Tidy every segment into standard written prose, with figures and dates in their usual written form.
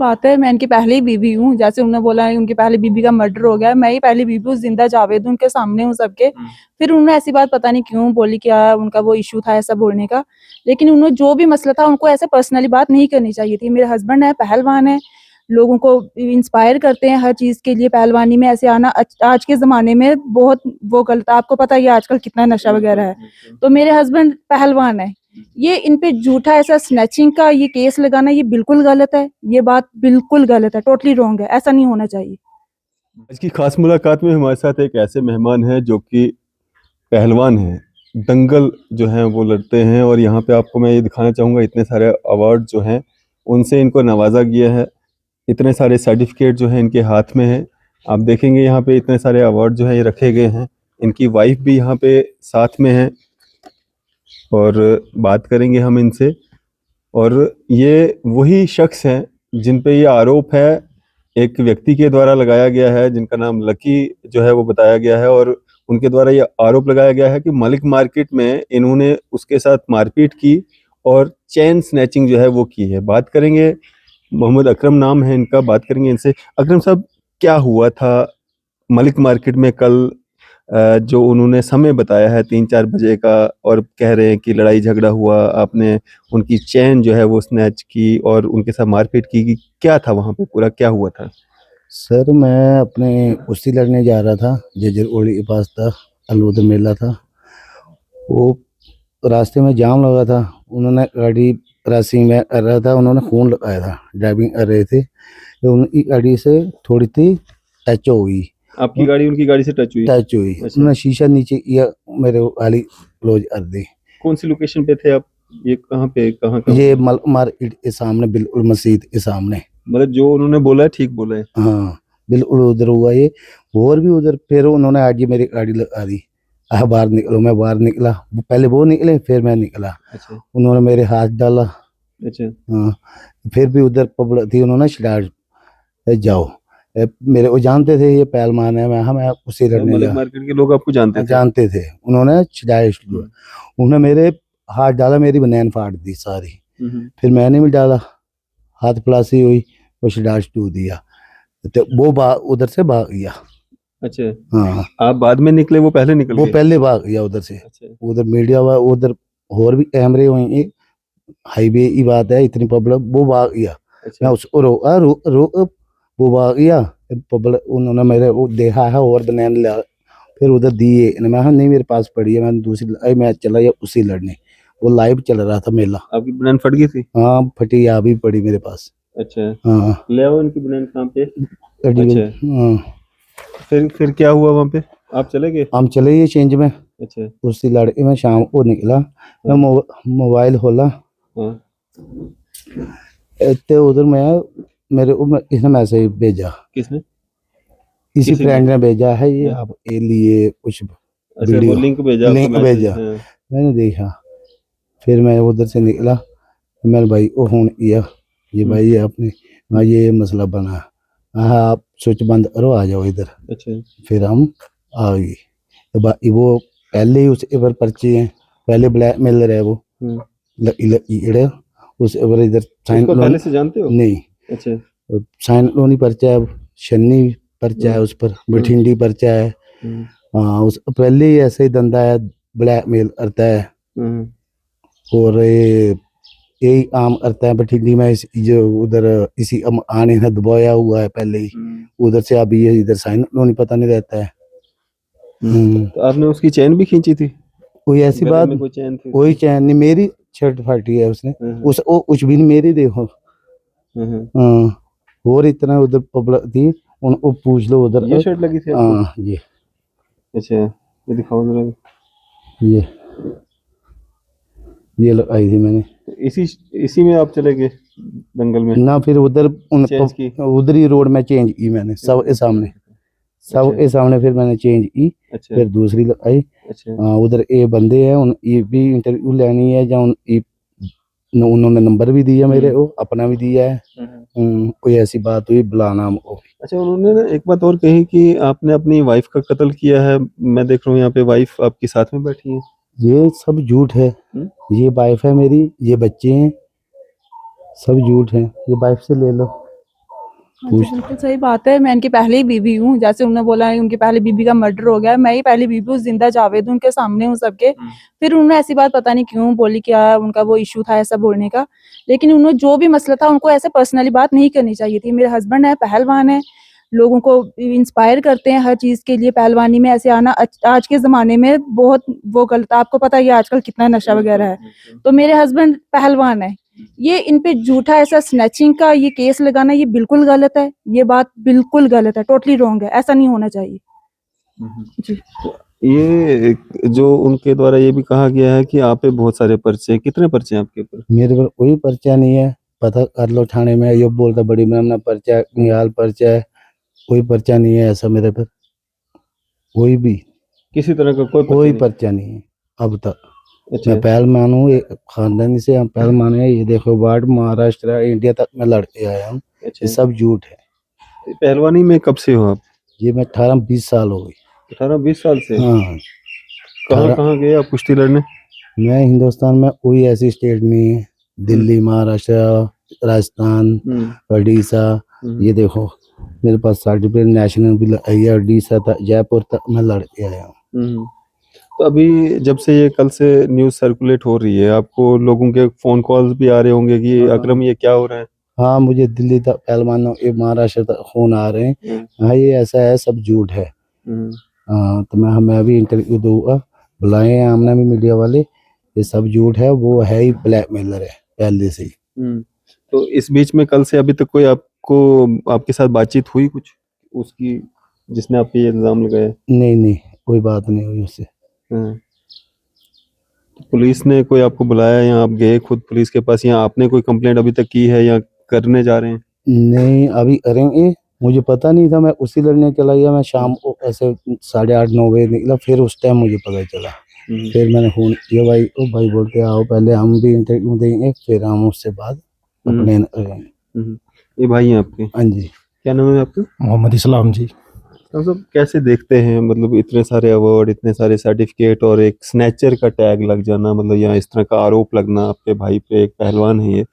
बात है, मैं इनकी पहली बीवी हूँ। जैसे उन्होंने बोला है उनकी पहली बीवी का मर्डर हो गया, मैं ही पहली बीवी हूँ, जिंदा जावेद उनके सामने हूँ सबके। फिर उन्होंने ऐसी बात पता नहीं क्यों बोली, क्या उनका वो इशू था ऐसा बोलने का। लेकिन उन्होंने जो भी मसला था उनको ऐसे पर्सनली बात नहीं करनी चाहिए थी। मेरे हस्बैंड है, पहलवान है, लोगों को इंस्पायर करते हैं हर चीज के लिए। पहलवानी में ऐसे आना आज के जमाने में बहुत वो गलत है। आपको पता ही है आजकल कितना नशा वगैरह है। तो मेरे हस्बैंड पहलवान है, ये इन पे झूठा ऐसा स्नैचिंग का ये केस लगाना ये बिल्कुल गलत है। ये बात बिल्कुल गलत है, टोटली रॉन्ग है, ऐसा नहीं होना चाहिए। आज की खास मुलाकात में हमारे साथ एक ऐसे मेहमान हैं जो कि पहलवान हैं, दंगल जो हैं वो लड़ते हैं। और यहाँ पे आपको मैं ये दिखाना चाहूँगा, इतने सारे अवार्ड जो हैं उनसे इनको नवाजा गया है, इतने सारे सर्टिफिकेट जो हैं इनके हाथ में हैं। आप देखेंगे यहाँ पे इतने सारे अवार्ड जो हैं ये रखे गए हैं। इनकी वाइफ भी यहाँ पे साथ में है और बात करेंगे हम इनसे। और ये वही शख्स हैं जिन पे ये आरोप है, एक व्यक्ति के द्वारा लगाया गया है जिनका नाम लकी जो है वो बताया गया है। और उनके द्वारा ये आरोप लगाया गया है कि मलिक मार्केट में इन्होंने उसके साथ मारपीट की और चेन स्नैचिंग जो है वो की है। बात करेंगे, मोहम्मद अकरम नाम है इनका, बात करेंगे इनसे। अकरम साहब, क्या हुआ था मलिक मार्केट में कल? जो उन्होंने समय बताया है 3-4 बजे का, और कह रहे हैं कि लड़ाई झगड़ा हुआ, आपने उनकी चेन जो है वो स्नैच की और उनके साथ मारपीट की। क्या था वहाँ पे, पूरा क्या हुआ था? सर मैं अपने कुश्ती लड़ने जा रहा था, जजर ओली के पास था, अलवद मेला था। वो रास्ते में जाम लगा था, उन्होंने गाड़ी रेसिंग में कर रहा था, उन्होंने खून लगाया था, ड्राइविंग कर रहे थे। तो उनकी गाड़ी से थोड़ी सी टच हो गई। आपकी गाड़ी उनकी गाड़ी से टच हुई? टच हुई, अच्छा। उन्होंने शीशा नीचे किया, मेरे गाली क्लोज कर दी। कौन सी लोकेशन पे थे आप? ये कहाँ पे, कहाँ का? ये मार्केट के सामने, बिल्कुल मस्जिद के सामने। मतलब जो उन्होंने बोला है ठीक बोला है? हाँ बिल्कुल उधर हुआ ये। और भी उधर फिर उन्होंने आज ये मेरी गाड़ी लगा दी। बाहर निकलो, मैं बाहर निकला, पहले वो निकले फिर मैं निकला। अच्छा। उन्होंने मेरे हाथ डाला। अच्छा। हाँ, फिर भी उधर पब्लिक थी, उन्होंने शिडार जाओ। मेरे वो जानते थे ये पहलवान है, मैं उसी लड़ने मलिक जा। मार्केट के लोग आपको जानते थे? जानते थे, उन्होंने शिडार, उन्होंने मेरे हाथ डाला, मेरी बनियान फाड़ दी सारी। फिर मैंने भी डाला, हाथ प्लासी हुई, वो शिडार टू दिया, तो वो उधर से भाग गया। अच्छा। हाँ, आप बाद में निकले, वो पहले निकल वो गए? पहले भाग गया उधर से। अच्छा। उधर मीडिया हुआ, उधर और भी कैमरे हुए, हाईवे की बात है, इतनी पब्लिक, वो भाग गया। अच्छा। मैं उसको रोका, वो भाग गया। पब्लिक उन्होंने मेरे वो देखा है और बनियान लिया, फिर उधर दिए। मैं कहा नहीं मेरे पास पड़ी है, मैंने दूसरी, मैं चला गया उसी लड़ने। वो लाइव चल रहा था मेला। आपकी बनियान फट गई थी? हाँ फटी, आ भी पड़ी मेरे पास। अच्छा। हाँ ले आओ इनकी बनियान कहाँ पे? अच्छा। हाँ, फिर क्या हुआ वहाँ पे? आप चले गए? हम चले गए चेंज में। अच्छा। उसी लड़के में शाम को निकला, मैं मोबाइल खोला, हाँ। इतने उधर मैं, मेरे को इसने मैसेज भेजा। किसने? किसी किसी फ्रेंड ने? ने भेजा है, ये हाँ। आप ये लिए कुछ अच्छा, वो वीडियो, लिंक भेजा आपको, लिंक मैसेज? भेजा। हाँ। मैंने देखा, फिर मैं उधर से निकला, मैंने भाई को फोन किया, ये भाई ये अपने, हाँ ये मसला बना, हाँ आप स्विच बंद करो, आ जाओ इधर। अच्छा। फिर हम आ गए। तो वो पहले ही उस पर पर्चे हैं, पहले ब्लैक मेलर है वो, उस इधर साइन उसको लोन पहले से जानते हो? नहीं, अच्छा। साइन लोन पर्चा है, शन्नी पर्चा है उस पर, बठिंडी पर्चा है। हाँ, उस पहले ही ऐसे ही धंधा है, ब्लैक मेल करता है। और ये यही आम करता है बठिंडी में, जो उधर इसी आने से दबाया हुआ है पहले ही, उधर से अभी ये इधर साइन लोन पता नहीं रहता है। तो आपने उसकी चैन भी खींची थी? कोई ऐसी बात, में कोई चैन थी? कोई चैन नहीं, मेरी शर्ट फाटी है उसने, उस वो कुछ भी नहीं, मेरी देखो। हाँ, और इतना उधर पब्लिक थी, उनको पूछ लो उधर। ये शर्ट लगी थी आपको? हाँ ये। अच्छा, ये दिखाओ जरा। ये लगाई थी मैंने। इसी में आप चले गए दंगल में? ना फिर उधर चेंज की? उधर ही रोड में चेंज की मैंने, सबके सामने, सबके सामने फिर मैंने चेंज की। अच्छा। फिर दूसरी लगाई। अच्छा। उधर ये बंदे हैं, उन ये भी इंटरव्यू लेनी है, या उन्होंने नंबर भी दिया मेरे को, अपना भी दिया है। कोई ऐसी बात हुई, बुलाना हमको। अच्छा, उन्होंने ना एक बात और कही कि आपने अपनी वाइफ का कत्ल किया है। मैं देख रहा हूँ यहाँ पे वाइफ आपकी साथ में बैठी है। ये सब झूठ है। ये वाइफ है मेरी, ये बच्चे हैं, सब झूठ है, ये वाइफ से ले लो। हाँ जी, बिल्कुल सही बात है। मैं इनकी पहली बीवी हूँ, जैसे उन्होंने बोला है उनकी पहली बीवी का मर्डर हो गया है, मैं ही पहली बीवी हूँ, जिंदा जावेद हूँ, उनके सामने हूँ सबके। फिर उन्होंने ऐसी बात पता नहीं क्यों बोली, क्या उनका वो इशू था ऐसा बोलने का। लेकिन उन्होंने जो भी मसला था उनको ऐसे पर्सनली बात नहीं करनी चाहिए थी। मेरे हस्बैंड है, पहलवान है, लोगों को इंस्पायर करते हैं हर चीज के लिए। पहलवानी में ऐसे आना आज के जमाने में बहुत वो गलत है। आपको पता ही है आजकल कितना नशा वगैरह है। तो मेरे हस्बैंड पहलवान है, ये इन पे झूठा ऐसा स्नैचिंग का ये केस लगाना ये बिल्कुल गलत है। ये बात बिल्कुल गलत है, टोटली रॉन्ग है, ऐसा नहीं होना चाहिए जी। ये जो उनके द्वारा ये भी कहा गया है कि आप पे बहुत सारे पर्चे हैं, कितने पर्चे हैं आपके ऊपर? मेरे पर कोई पर्चा नहीं है, पता कर लो थाने में। ये बोलता बड़ी मैम ना पर्चा निहाल पर्चा है, कोई पर्चा नहीं है ऐसा मेरे पर, कोई भी किसी तरह का कोई पर्चा कोई नहीं? पर्चा नहीं है अब तक। अच्छा, मैं पहलवान हूँ, खानदानी से हम पहलवान है। ये देखो वार्ड महाराष्ट्र इंडिया तक मैं लड़के आया हूँ, अच्छा। ये सब झूठ है। पहलवानी में कब से हो आप? ये मैं 18-20 साल हो गई। 18-20 साल से? हाँ, कहाँ 18 कहाँ गए आप कुश्ती लड़ने? मैं हिंदुस्तान में कोई ऐसी स्टेट नहीं है, दिल्ली, महाराष्ट्र, राजस्थान, उड़ीसा। ये देखो मेरे पास सर्टिफिकेट नेशनल भी है, उड़ीसा तक, जयपुर तक मैं लड़के आया हूँ। तो अभी जब से ये कल से न्यूज़ सर्कुलेट हो रही है, आपको लोगों के फोन कॉल्स भी आ रहे होंगे कि अकरम ये क्या हो रहा है? हाँ, मुझे दिल्ली तक पहलवानों ये महाराष्ट्र तक फोन आ रहे हैं। हाँ, ये ऐसा है, सब झूठ है। हाँ, तो मैं भी इंटरव्यू दूंगा, बुलाए हैं आमना में मीडिया वाले। ये सब झूठ है, वो है ही ब्लैकमेलर है पहले से ही। तो इस बीच में कल से अभी तक कोई आपको आपके साथ बातचीत हुई कुछ उसकी, जिसने आप पे ये इल्जाम लगाया? नहीं, कोई बात नहीं हुई उससे। तो पुलिस ने कोई आपको बुलाया या आप गए खुद पुलिस के पास, या आपने कोई कंप्लेंट अभी तक की है या करने जा रहे हैं? नहीं, अभी करेंगे। मुझे पता नहीं था, मैं उसी लड़ने चला गया। मैं शाम को ऐसे 8:30-9 बजे निकला, फिर उस टाइम मुझे पता चला। फिर मैंने फोन किया, भाई ओ भाई बोलते आओ, पहले हम भी इंटरव्यू देंगे, फिर हम उससे बाद कंप्लेन करेंगे। ये भाई हैं आपके? हाँ जी। क्या नाम है आपका? मोहम्मद इस्लाम जी। तो सब कैसे देखते हैं, मतलब इतने सारे अवार्ड, इतने सारे सर्टिफिकेट और एक स्नैचर का टैग लग जाना, मतलब या इस तरह का आरोप लगना आपके भाई पे? एक पहलवान है ये,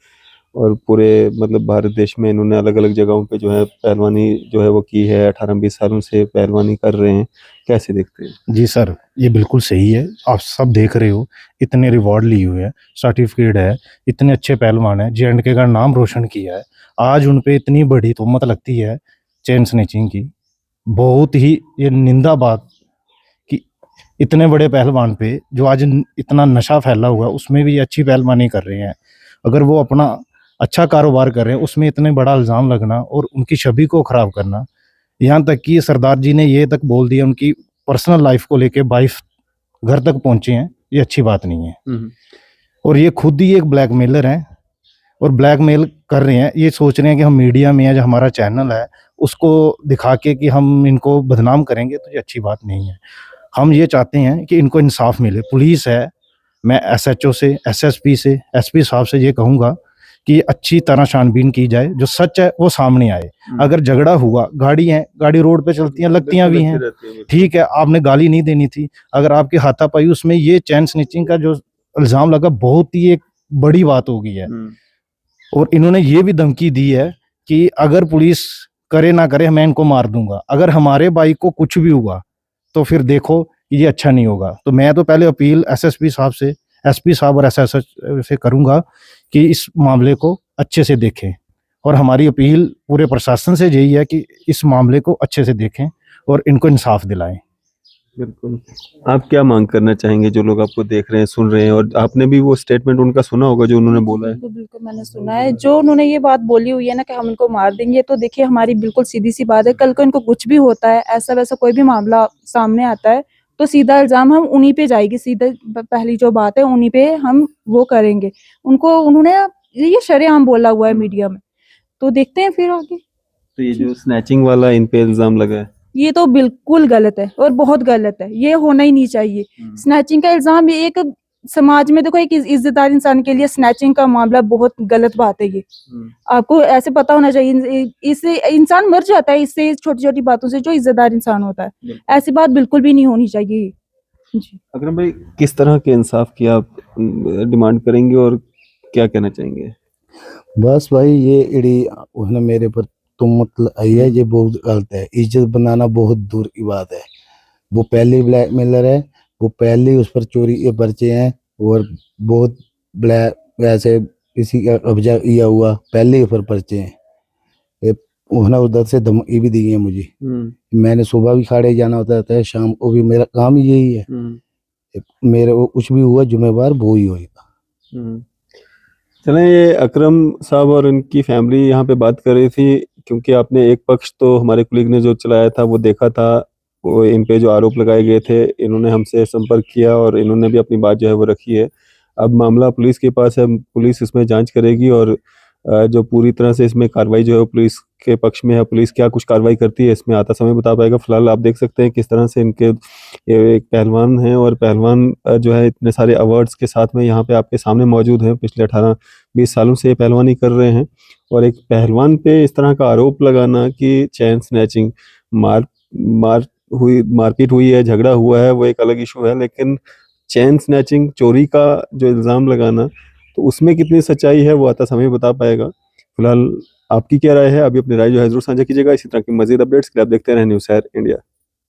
और पूरे मतलब भारत देश में इन्होंने अलग अलग जगहों पे जो है पहलवानी जो है वो की है, 18-20 सालों से पहलवानी कर रहे हैं, कैसे देखते हैं? जी सर, ये बिल्कुल सही है। आप सब देख रहे हो, इतने रिवॉर्ड लिए हुए हैं, सर्टिफिकेट है, इतने अच्छे पहलवान है, J&K का नाम रोशन किया है। आज उन पे इतनी बड़ी तोहमत लगती है चेन स्नैचिंग की। बहुत ही ये निंदा बात कि इतने बड़े पहलवान पे जो आज इतना नशा फैला हुआ है, उसमें भी अच्छी पहलवानी कर रहे हैं। अगर वो अपना अच्छा कारोबार कर रहे हैं, उसमें इतने बड़ा इल्ज़ाम लगना और उनकी छवि को ख़राब करना। यहाँ तक कि सरदार जी ने ये तक बोल दिया उनकी पर्सनल लाइफ को लेके, वाइफ घर तक पहुंचे हैं, ये अच्छी बात नहीं है। और ये खुद ही एक ब्लैकमेलर हैं और ब्लैकमेल कर रहे हैं। ये सोच रहे हैं कि हम मीडिया में है, जो हमारा चैनल है उसको दिखा के कि हम इनको बदनाम करेंगे, तो ये अच्छी बात नहीं है। हम ये चाहते हैं कि इनको इंसाफ मिले। पुलिस है, मैं SHO से, SSP से, SP साहब से ये कहूँगा कि अच्छी तरह छानबीन की जाए, जो सच है वो सामने आए। अगर झगड़ा हुआ, गाड़ी है, गाड़ी रोड पे चलती हैं, लगतियां भी हैं, ठीक है, आपने गाली नहीं देनी थी। अगर आपकी हाथापाई उसमें ये चैन स्निचिंग का जो इल्जाम लगा, बहुत ही एक बड़ी बात हो गई है। और इन्होंने ये भी धमकी दी है कि अगर पुलिस करे ना करे, मैं इनको मार दूंगा। अगर हमारे भाई को कुछ भी हुआ तो फिर देखो ये अच्छा नहीं होगा। तो मैं तो पहले अपील SSP साहब से, SP साहब और SSH से करूंगा कि इस मामले को अच्छे से देखें। और हमारी अपील पूरे प्रशासन से यही है कि इस मामले को अच्छे से देखें और इनको इंसाफ दिलाएं। बिल्कुल। आप क्या मांग करना चाहेंगे, जो लोग आपको देख रहे हैं, सुन रहे हैं, और आपने भी वो स्टेटमेंट उनका सुना होगा जो उन्होंने बोला है? बिल्कुल मैंने सुना है, जो उन्होंने ये बात बोली हुई है ना कि हम इनको मार देंगे, तो देखिए हमारी बिल्कुल सीधी सी बात है, कल को इनको कुछ भी होता है, ऐसा वैसा कोई भी मामला सामने आता है, तो सीधा इल्जाम हम उन्हीं पे जाएगी। सीधा पहली जो बात है उन्हीं पे हम वो करेंगे। उनको उन्होंने ये शरेआम बोला हुआ है मीडिया में, तो देखते हैं फिर आगे। तो ये जो स्नैचिंग वाला इन पे इल्जाम लगा है, ये तो बिल्कुल गलत है और बहुत गलत है, ये होना ही नहीं चाहिए। स्नैचिंग का इल्जाम ये एक समाज में, देखो एक इज्जतदार इंसान के लिए स्नैचिंग का मामला बहुत गलत बात है। ये आपको ऐसे पता होना चाहिए, इससे इंसान मर जाता है, इससे छोटी छोटी बातों से, जो इज्जतदार इंसान होता है। ऐसी बात बिल्कुल भी नहीं होनी चाहिए जी। अकरम भाई, किस तरह के इंसाफ की आप डिमांड करेंगे और क्या कहना चाहेंगे? बस भाई, ये इड़ी उसने मेरे पर तुम मतलब ये ये बहुत गलत है, इज्जत बनाना बहुत दूर की बात है। वो पहले ब्लैकमेलर है, वो पहले उस पर चोरी के पर्चे हैं और बहुत ब्लैक वैसे किसी का कब्जा किया हुआ पहले ही उस पर पर्चे हैं। ये उन्होंने उधर से धमकी भी दी है मुझे। मैंने सुबह भी खाड़े जाना होता है, शाम को भी, मेरा काम ही यही है। मेरे को कुछ भी हुआ जिम्मेवार वो ही होगा। चलें, ये अकरम साहब और इनकी फैमिली यहाँ पे बात कर रही थी, क्योंकि आपने एक पक्ष तो हमारे कुलीग ने जो चलाया था वो देखा था, वो इन पे जो आरोप लगाए गए थे, इन्होंने हमसे संपर्क किया और इन्होंने भी अपनी बात जो है वो रखी है। अब मामला पुलिस के पास है, पुलिस इसमें जांच करेगी और जो पूरी तरह से इसमें कार्रवाई जो है वो पुलिस के पक्ष में है। पुलिस क्या कुछ कार्रवाई करती है इसमें आता समय बता पाएगा। फिलहाल आप देख सकते हैं किस तरह से इनके ये एक पहलवान हैं और पहलवान जो है इतने सारे अवार्ड्स के साथ में यहाँ पे आपके सामने मौजूद हैं। पिछले 18-20 सालों से ये पहलवानी कर रहे हैं और एक पहलवान पे इस तरह का आरोप लगाना कि चैन स्नैचिंग, मारपीट हुई है, झगड़ा हुआ है, वो एक अलग इशू है, लेकिन चैन स्नैचिंग, चोरी का जो इल्ज़ाम लगाना, तो उसमें कितनी सच्चाई है वो आता समय बता पाएगा। फिलहाल आपकी क्या राय है? अभी अपनी राय जो है ज़रूर साझा कीजिएगा। इसी तरह की मज़ीद अपडेट्स के लिए आप देखते रहें न्यूज़ शहर इंडिया।